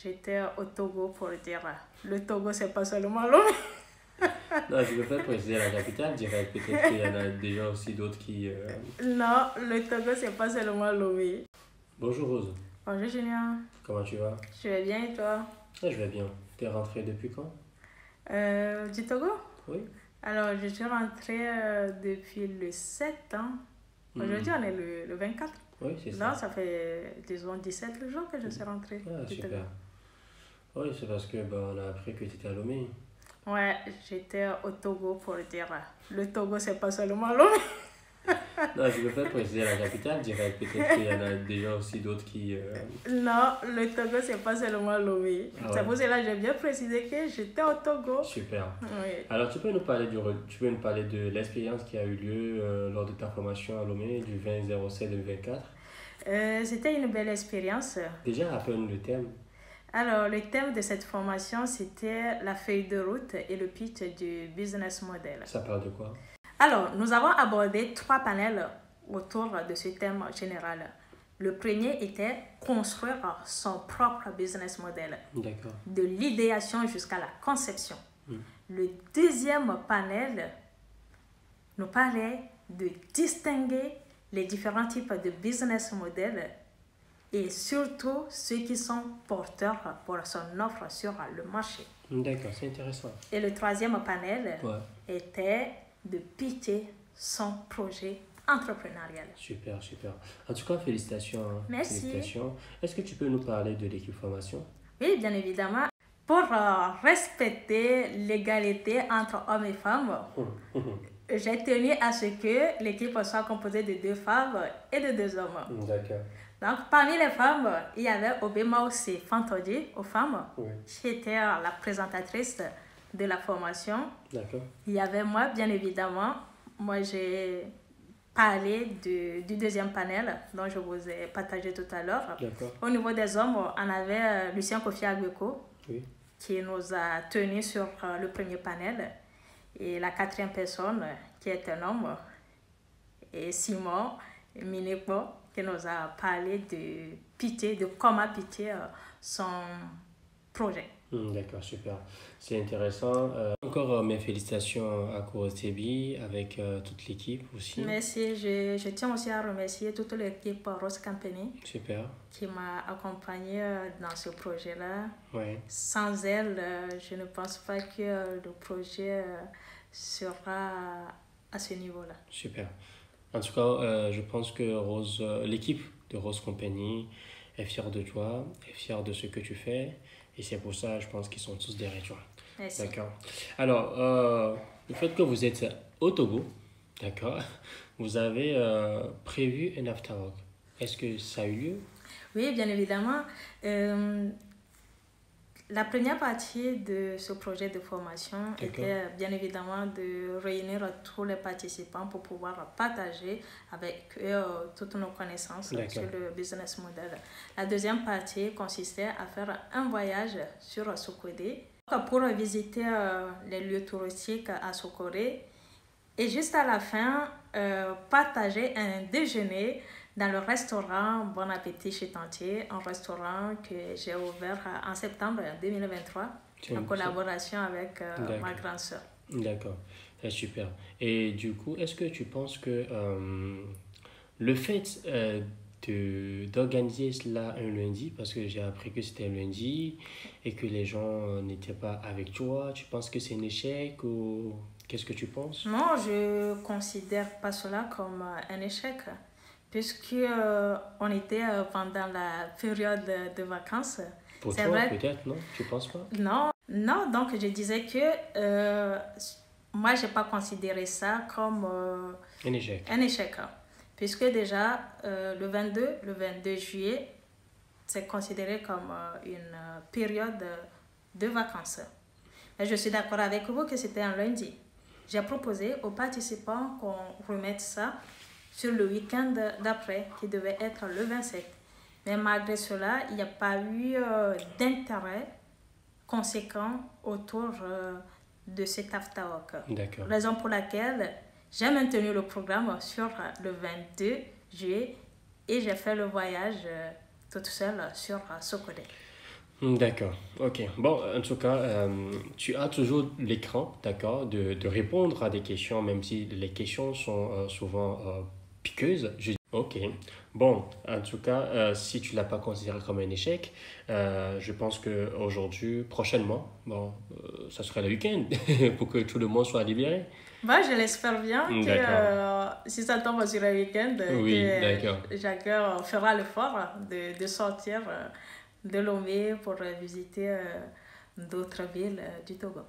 j'étais au Togo pour dire, le Togo, c'est pas seulement Lomé. Non, je veux pas préciser la capitale, je dirais peut-être qu'il y en a déjà aussi d'autres qui... Non, le Togo, c'est pas seulement Lomé. Bonjour Rose, Bonjour Julien, comment tu vas? je vais bien et toi? Ah, je vais bien. T'es rentrée depuis quand? Du Togo? Oui? Alors, je suis rentrée depuis le 7 ans. Aujourd'hui, on est le 24. Oui, c'est Non, ça. ça fait, disons, 17 jours que je suis rentrée Ah, du Togo. super. Oui, c'est parce que on a appris que tu étais à Lomé. Ouais, j'étais au Togo pour dire, le Togo, c'est pas seulement Lomé. Non, je veux pas préciser la capitale, je dirais peut-être qu'il y en a déjà aussi d'autres qui... Non, le Togo, c'est pas seulement Lomé. Ah C'est ouais. pour cela que j'ai bien précisé que j'étais au Togo. Super. Oui. Alors, tu peux nous parler de l'expérience qui a eu lieu lors de ta formation à Lomé du 20/07/2024? C'était une belle expérience. Déjà, rappelle-nous le thème. Alors, le thème de cette formation, c'était la feuille de route et le pitch du business model. Ça parle de quoi? Alors, nous avons abordé 3 panels autour de ce thème général. Le premier était construire son propre business model, D'accord. de l'idéation jusqu'à la conception. Mm. Le deuxième panel nous parlait de distinguer les différents types de business models et surtout ceux qui sont porteurs pour son offre sur le marché. D'accord, c'est intéressant. Et le troisième panel Ouais. était de pitcher son projet entrepreneurial. Super, super. En tout cas, félicitations. Hein. Merci. Félicitations. Est-ce que tu peux nous parler de l'équipe formation? Oui, bien évidemment. Pour respecter l'égalité entre hommes et femmes, j'ai tenu à ce que l'équipe soit composée de 2 femmes et de 2 hommes. D'accord. Donc, parmi les femmes, il y avait Obemaosi Fantodi aux femmes, Oui. qui était la présentatrice de la formation. D'accord. Il y avait moi, bien évidemment. Moi, j'ai parlé du deuxième panel dont je vous ai partagé tout à l'heure. D'accord. Au niveau des hommes, on avait Lucien Kofi Agweko, Oui. qui nous a tenus sur le premier panel. Et la 4e personne, qui est un homme, et Simon Minepo, qui nous a parlé de comment pitcher son projet. D'accord, super. C'est intéressant. Encore mes félicitations à Kourostebi avec toute l'équipe aussi. Merci. Je tiens aussi à remercier toute l'équipe Rose Company Super. qui m'a accompagnée dans ce projet-là. Ouais. Sans elle, je ne pense pas que le projet sera à ce niveau-là. Super. En tout cas, je pense que l'équipe de Rose Company est fière de toi, est fière de ce que tu fais. Et c'est pour ça, je pense qu'ils sont tous derrière toi. Merci. D'accord. Alors, le fait que vous êtes au Togo, d'accord, vous avez prévu un after-work. Est-ce que ça a eu lieu? Oui, bien évidemment. La première partie de ce projet de formation était bien évidemment de réunir tous les participants pour pouvoir partager avec eux toutes nos connaissances sur le business model. La deuxième partie consistait à faire un voyage sur Sokodé pour visiter les lieux touristiques à Sokodé et juste à la fin, partager un déjeuner dans le restaurant Bon Appétit chez Tantier, un restaurant que j'ai ouvert en septembre 2023 en collaboration avec ma grande sœur. D'accord, c'est super. Et du coup, est-ce que tu penses que le fait d'organiser cela un lundi, parce que j'ai appris que c'était un lundi et que les gens n'étaient pas avec toi, tu penses que c'est un échec ou qu'est-ce que tu penses? Non, je ne considère pas cela comme un échec. Puisque on était pendant la période de vacances. Pour toi, peut-être, non? Tu ne penses pas? Non, donc je disais que moi, je n'ai pas considéré ça comme un échec. Puisque déjà, le 22 juillet, c'est considéré comme une période de vacances. Et je suis d'accord avec vous que c'était un lundi. J'ai proposé aux participants qu'on remette ça sur le week-end d'après, qui devait être le 27. Mais malgré cela, il n'y a pas eu d'intérêt conséquent autour de cet after-work. D'accord. Raison pour laquelle j'ai maintenu le programme sur le 22 juillet et j'ai fait le voyage toute seule sur Sokodé. D'accord, ok. Bon, en tout cas, tu as toujours l'écran, d'accord, de répondre à des questions, même si les questions sont souvent piqueuses. Ok. Bon, en tout cas, si tu l'as pas considéré comme un échec, je pense que aujourd'hui, prochainement, bon, ça serait le week-end pour que tout le monde soit libéré. Bah, je l'espère bien que D'accord. si ça tombe sur un week-end, Oui, d'accord. que chacun fera l'effort de sortir de Lomé pour visiter d'autres villes du Togo.